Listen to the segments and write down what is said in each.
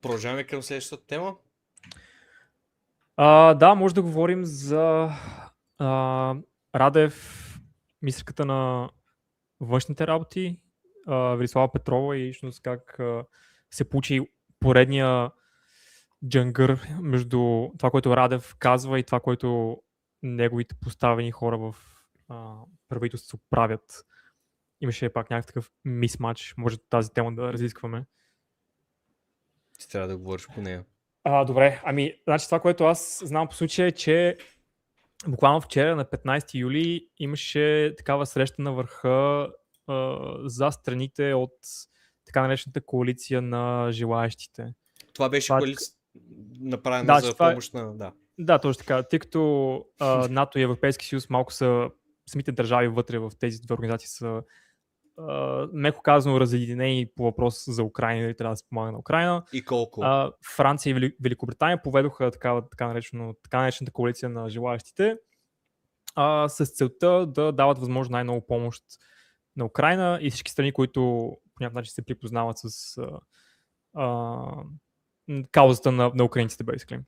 Продължаваме към следващата тема. Да, може да говорим за Радев, министърката на външните работи, Велислава Петрова и всъщност как се получи поредния джангър между това, което Радев казва и това, което неговите поставени хора в правителството правят. Имаше пак някакъв такъв мисмач. Може тази тема да разискваме. Ти трябва да говориш по нея. Добре, значи това, което аз знам по случая е, че буквално вчера на 15 юли имаше такава среща на върха за страните от така наречената коалиция на желаещите. Това беше коалиция направена за помощ на... Да, точно така. Тъй като НАТО и Европейски съюз малко са самите държави вътре в тези две организации са меко казано разединени по въпрос за Украина и трябва да се помага на Украина. И колко? Франция и Великобритания поведоха така наречената коалиция на желаящите с целта да дават възможно най-много помощ на Украина и всички страни, които по някакъв начин се припознават с каузата на украинците, basically.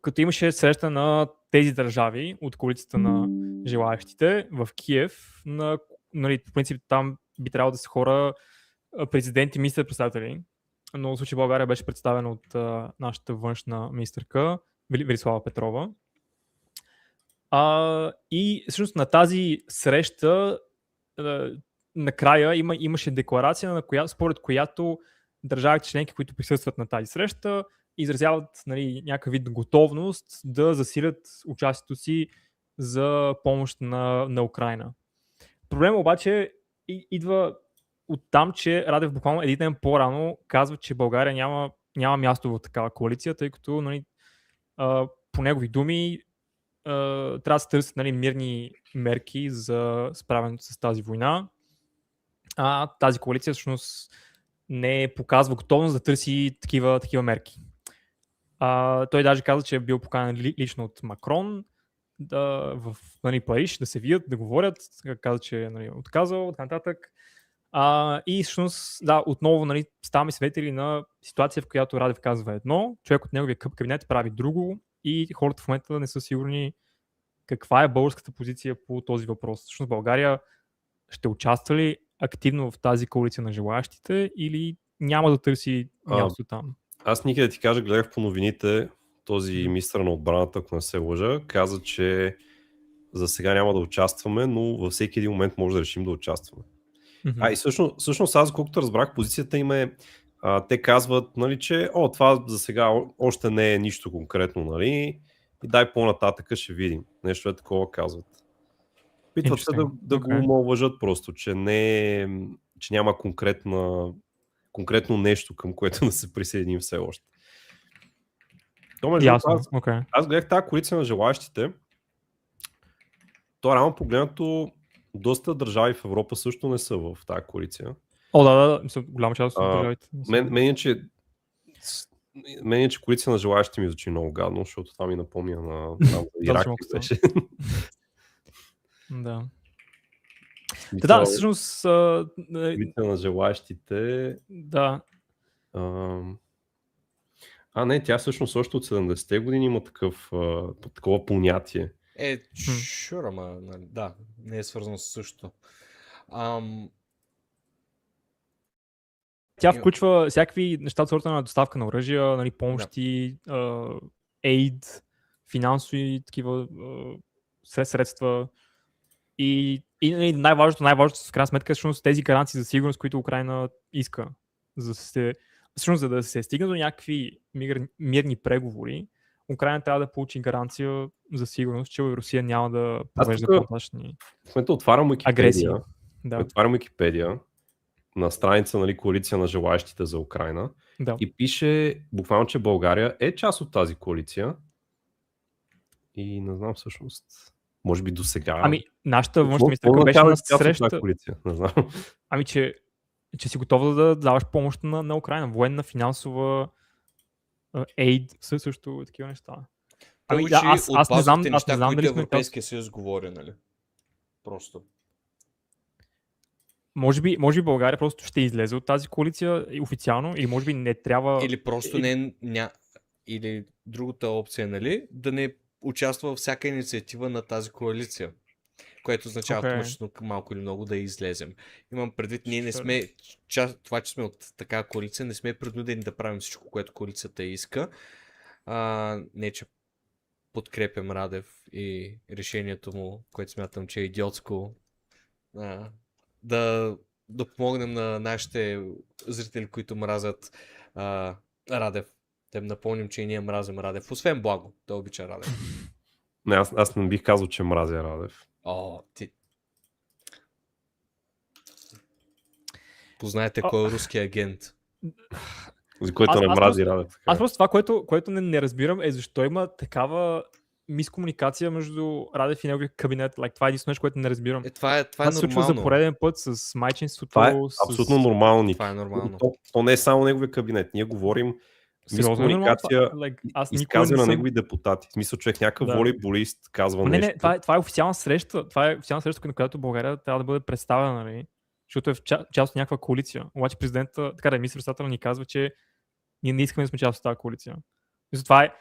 Като имаше среща на тези държави от коалицията на желаящите в Киев, нали, по принцип там би трябвало да са хора президенти, министър-председатели, но в случай България беше представена от нашата външна министърка Велислава Петрова. И всъщност на тази среща накрая имаше декларация, според която държавите членки, които присъстват на тази среща, изразяват, нали, някакъв вид готовност да засилят участието си за помощ на Украина. Проблемът обаче идва от там, че Радев буквално един ден по-рано казва, че България няма място в такава коалиция, тъй като, нали, по негови думи трябва да се търсят, нали, мирни мерки за справянето с тази война. Тази коалиция всъщност не показва готовност да търси такива мерки. Той даже каза, че е бил поканен лично от Макрон в, нали, Париж да се видят, да говорят. Каза, че е, нали, отказал, така нататък. И всъщност, да, отново, нали, ставаме свидетели на ситуация, в която Радев казва едно, човек от неговия кабинет прави друго и хората в момента не са сигурни каква е българската позиция по този въпрос. Всъщност България ще участва ли активно в тази коалиция на желаящите или няма да търси място там? Аз никъде да ти кажа, гледах по новините, този министър на отбраната, ако не се лъжа, каза, че за сега няма да участваме, но във всеки един момент може да решим да участваме. И всъщност аз, колкото разбрах, позицията им е, те казват, нали, че това за сега още не е нищо конкретно, нали, и дай по-нататъка ще видим. Нещо е такова казват. Питват се да го омалважат просто, че няма конкретно нещо, към което да се присъединим все още. Аз гледах тази коалиция на желаящите. То рано погледнато доста държави в Европа също не са в тази коалиция. Да, голяма част от държавите. Мен е, че коалиция на желаящите ми звучи много гадно, защото това ми напомня на Ирак. Да. Да, всъщност... Коалиция на желаящите... Да. Не, тя всъщност още от 70-те години има такова понятие. Ама да, не е свързано с същото. Тя включва всякакви неща от сорта на доставка на оръжия, нали, помощи, aid, финансови такива средства и най-важното в крайна сметка всъщност тези гаранции за сигурност, които Украина иска. За да се стигне до някакви мирни преговори, Украина трябва да получи гаранция за сигурност, че Русия няма да провежда по-нататъчни агресии. Отварям Википедия на страница, нали, коалиция на желаящите за Украина и пише буквално, че България е част от тази коалиция и не знам всъщност, може би до сега. Нашата външна министърка беше на среща. Не знам. Че си готова да даваш помощ на Украина, военна, финансова, aid, също такива неща. Аз не знам неща, които Европейския съюз говори, нали? Просто. Може би България просто ще излезе от тази коалиция официално, или може би не трябва... Или просто или другата опция, нали, да не участва във всяка инициатива на тази коалиция, което означава автоматично малко или много да излезем. Имам предвид, ние не сме, това, че сме от такава коалиция, не сме принудени да правим всичко, което коалицията иска. Не, че подкрепям Радев и решението му, което смятам, че е идиотско, да помогнем на нашите зрители, които мразят Радев. Да им напомним, че и ние мразим Радев. Освен Благо, да обича Радев. Не, аз не бих казал, че мразя Радев. Ти... Познаете кой е руски агент. За който не мрази Радев. Така. Аз просто това, което не разбирам, е защо има такава мискомуникация между Радев и неговия кабинет. Това е единствено нещо, което не разбирам. Това е нормално. Това се случва за пореден път с майчинството. Това е абсолютно нормално. Това е нормално. То не е само неговия кабинет. Ние говорим мискомуникация, изказва на негови депутати. В смисъл, човек някакъв волейболист казва нещо. Не, това е официална среща. Това е официална среща, на която България трябва да бъде представена, нали? Защото е в част от някаква коалиция. Обаче президента, така да е, министър-председател ни казва, че ние не искаме да сме част от тази коалиция. Това е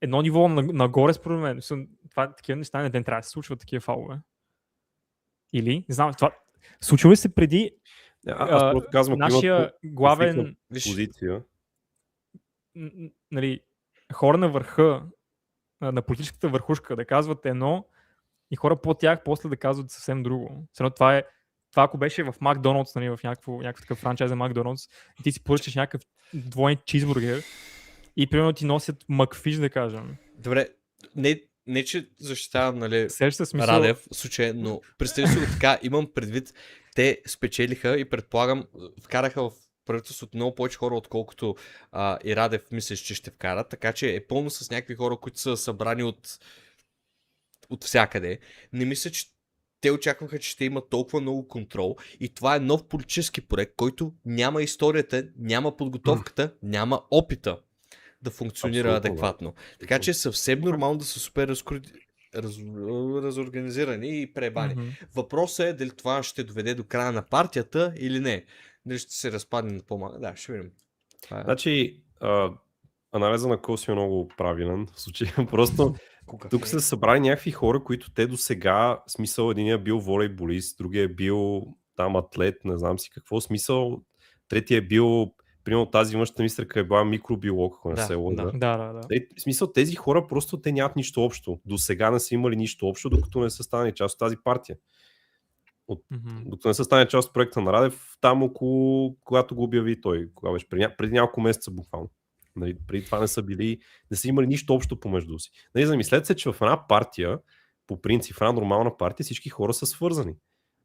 едно ниво нагоре, според мен. Това такива неща не трябва да се случват такива фалове. Или, не знам, това случва ли се преди нашия главен позиция? Нали, хора на върха, на политическата върхушка да казват едно и хора по тях после да казват съвсем друго. Това ако беше в Макдоналдс, нали, в някакъв такъв франчайз за Макдоналдс, и ти си поръчаш някакъв двоен чизбургер и примерно ти носят макфиш, да кажем. Добре, не че защитавам, нали, смисъл... Радев в случая, но представи си го така, имам предвид, те спечелиха и предполагам, вкараха в правителството много повече хора, отколкото и Радев мислиш, че ще вкарат, така че е пълно с някакви хора, които са събрани от всякъде. Не мисля, че те очакваха, че ще има толкова много контрол и това е нов политически проект, който няма историята, няма подготовката, няма опита да функционира адекватно. Така че е съвсем нормално да са супер разорганизирани и пребани. Въпросът е дали това ще доведе до края на партията или не. Дали ще се разпадне на по-малко. Да, ще видим. Значи, анализа на Коси е много правилен в случая. Просто тук са събрали някакви хора, които те до сега, смисъл, единия е бил волейболист, другия е бил там атлет, не знам си какво, смисъл, третия е бил, примерно тази външната министърка е била микробиолог, ако не се лъжа. Да. В смисъл, тези хора просто те нямат нищо общо. До сега не са имали нищо общо, докато не са станали част от тази партия. Докато не са стане част от проекта на Радев, там около, когато го обяви той, кога беше, преди няколко месеца буквално. Нали, преди това не са имали нищо общо помежду си. Нали, замислете се, че в една партия, по принцип, в една нормална партия, всички хора са свързани.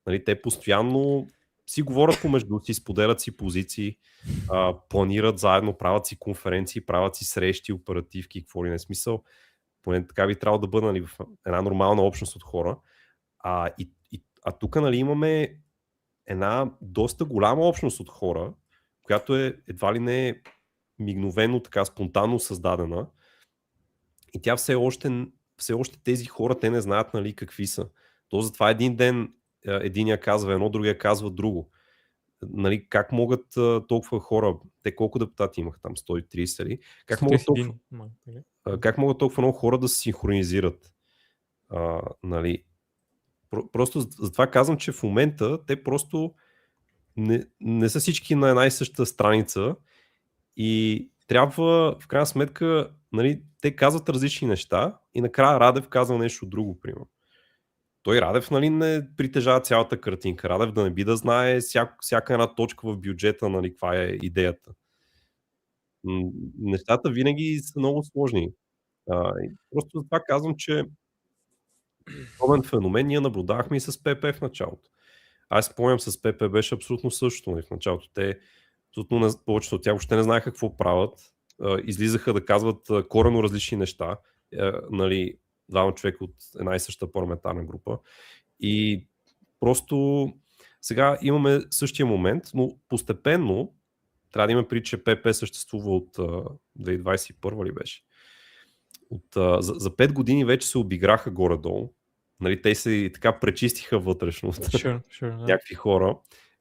Нали, те постоянно си говорят помежду си, споделят си позиции, планират заедно, правят си конференции, правят си срещи, оперативки, какво ли не смисъл. Поне така би трябвало да бъде, нали, в една нормална общност от хора. А тук, нали, имаме една доста голяма общност от хора, която е едва ли не мигновено, така спонтанно създадена. И тя все още тези хора, те не знаят, нали, какви са. То затова един ден единия казва едно, другия казва друго. Нали, как могат толкова хора, те колко депутати имах там, 130 ли? Как могат толкова много хора да се синхронизират? Нали, просто затова казвам, че в момента те просто не са всички на една и съща страница и трябва в крайна сметка, нали, те казват различни неща и накрая Радев казва нещо друго, примерно. Той Радев, нали, не притежава цялата картинка. Радев да не би да знае всяка една точка в бюджета, нали, каква е идеята. Нещата винаги са много сложни. Просто за това казвам, че подобен феномен ние наблюдавахме и с ПП в началото. Аз спомням, с ПП беше абсолютно същото. Нали, в началото те, повечето от тях въобще не знаеха какво правят. Излизаха да казват коренно различни неща. Нали, двама човека от една и съща парламентарна група. И просто сега имаме същия момент, но постепенно трябва да имаме предвид, че ПП съществува от 2021 ли беше. За 5 години вече се обиграха горе-долу. Нали, те се така пречистиха вътрешно някакви хора.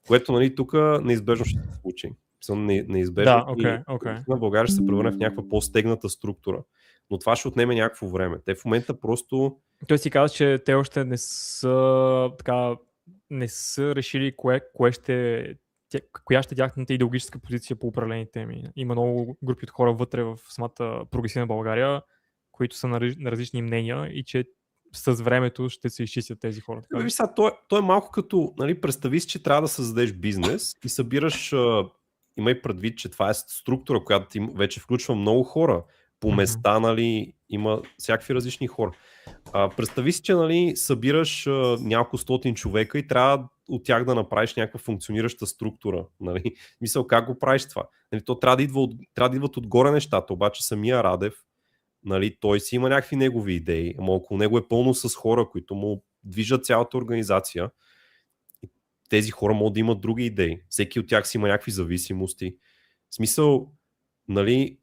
Което, нали, тук неизбежно ще се случи. Неизбежно Да, окей. на България ще се превърне в някаква по-стегната структура. Но това ще отнеме някакво време. Те в момента просто... Той си казва, че те още не са решили коя ще е тяхната идеологическа позиция по определени теми. Има много групи от хора вътре в самата прогресивна България, които са на различни мнения и че с времето ще се изчистят тези хора. Така? Виж сега, той е малко като, нали, представи си, че трябва да създадеш бизнес и събираш, имай предвид, че това е структура, която ти вече включва много хора. По места, нали, има всякакви различни хора. Представи си, че, нали, събираш няколко стотин човека и трябва от тях да направиш някаква функционираща структура. Нали? Мисъл, как го правиш това? Нали, то трябва да идват отгоре нещата, обаче самия Радев, нали, той си има някакви негови идеи, ама около него е пълно с хора, които му движат цялата организация. Тези хора могат да имат други идеи. Всеки от тях си има някакви зависимости. В смисъл, нали,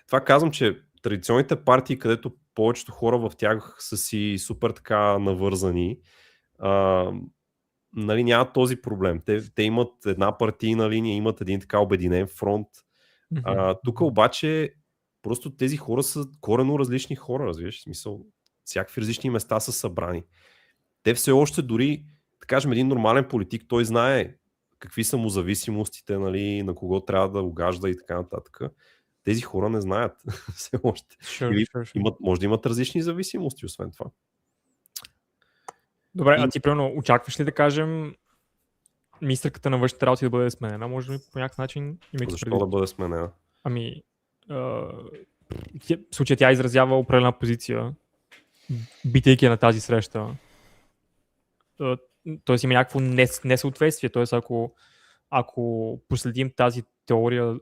това казвам, че традиционните партии, където повечето хора в тях са си супер така навързани, нали, нямат този проблем. Те имат една партийна линия, имат един така обединен фронт. Тук обаче просто тези хора са коренно различни хора, разбираш? В смисъл, всякакви различни места са събрани. Те все още дори, да кажем, един нормален политик, той знае какви са му зависимостите, нали, на кого трябва да угажда и така нататък. Тези хора не знаят все още. Sure. Може да имат различни зависимости, освен това. Добре, а ти примерно очакваш ли да кажем министърката на външните работи да бъде сменена? Може ли по някакъв начин? Защо да бъде сменена? Ами, в случая тя изразява определена позиция, бидейки на тази среща. Тоест има някакво несъответствие. Тоест ако последим тази теория,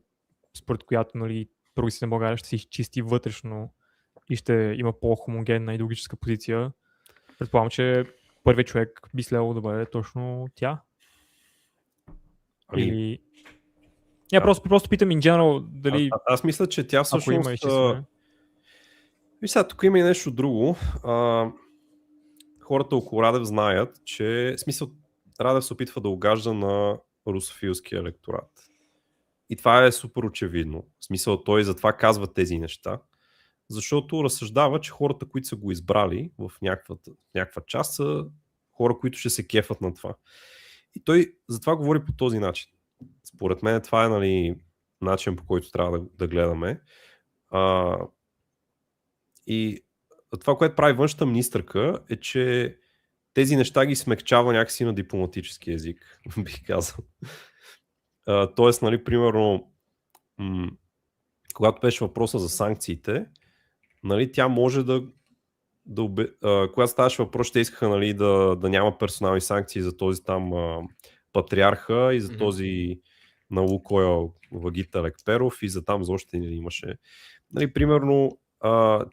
според която, нали, прогресивна България ще се изчисти вътрешно и ще има по-хомогенна идеологическа позиция, предполагам, че първият човек би следвало да бъде точно тя. Или... Просто питам in general дали... Аз мисля, че тя всъщност... Виж сега, тук има и нещо друго. Хората около Радев знаят, че смисъл Радев се опитва да угажда на русофилския електорат. И това е супер очевидно. В смисъл той затова казва тези неща, защото разсъждава, че хората, които са го избрали в някаква част, са хора, които ще се кефат на това. И той затова говори по този начин. Според мен това е, нали, начин, по който трябва да гледаме. И това, което прави външната министърка, е, че тези неща ги смекчава някакси на дипломатически език, бих казал. Тоест, нали, примерно, когато беше въпроса за санкциите, нали, тя може когато ставаше въпрос, ще искаха, нали, да няма персонални санкции за този там патриарха и за този на Лукойл Вагита Лекперов и за там за още не имаше. Нали, примерно,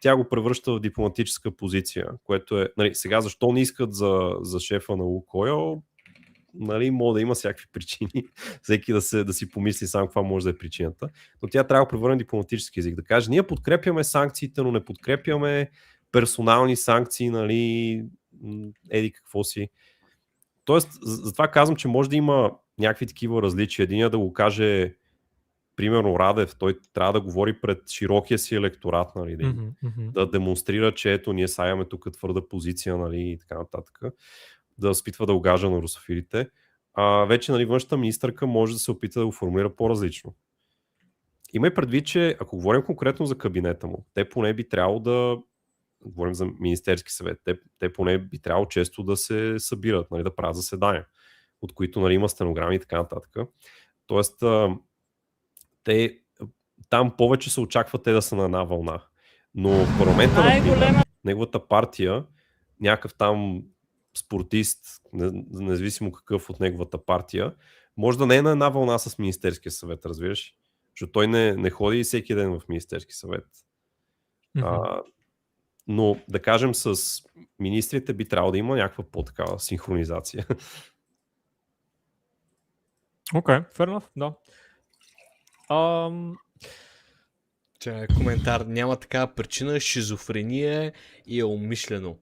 тя го превръща в дипломатическа позиция, което е, нали, сега защо не искат за шефа на Лукойл, нали, може да има всякакви причини, всеки да си помисли сам каква може да е причината, но тя трябва да превърне дипломатически език, да каже, ние подкрепяме санкциите, но не подкрепяме персонални санкции, нали, еди какво си. Тоест, затова казвам, че може да има някакви такива различия. Единия да го каже, примерно Радев, той трябва да говори пред широкия си електорат, нали, да демонстрира, че ето ние сега имаме тук твърда позиция, нали, и така нататък, да спитва да угажда на русофилите. Вече, нали, външната министърка може да се опита да го формулира по-различно. Имай предвид, че ако говорим конкретно за кабинета му, те поне би трябвало да говорим за Министерски съвет, те поне би трябвало често да се събират, нали, да правят заседания, от които, нали, има стенограми и така нататък. Тоест, те там повече се очаква те да са на една вълна. Но в парламента, например, неговата партия, някакъв там спортист, независимо какъв от неговата партия, може да не е на една вълна с Министерския съвет, разбираш? Защото той не ходи всеки ден в Министерски съвет. Но да кажем с министрите би трябвало да има някаква по-такава синхронизация. Окей, fair enough, да. Коментар. Няма такава причина, шизофрения и е умишлено.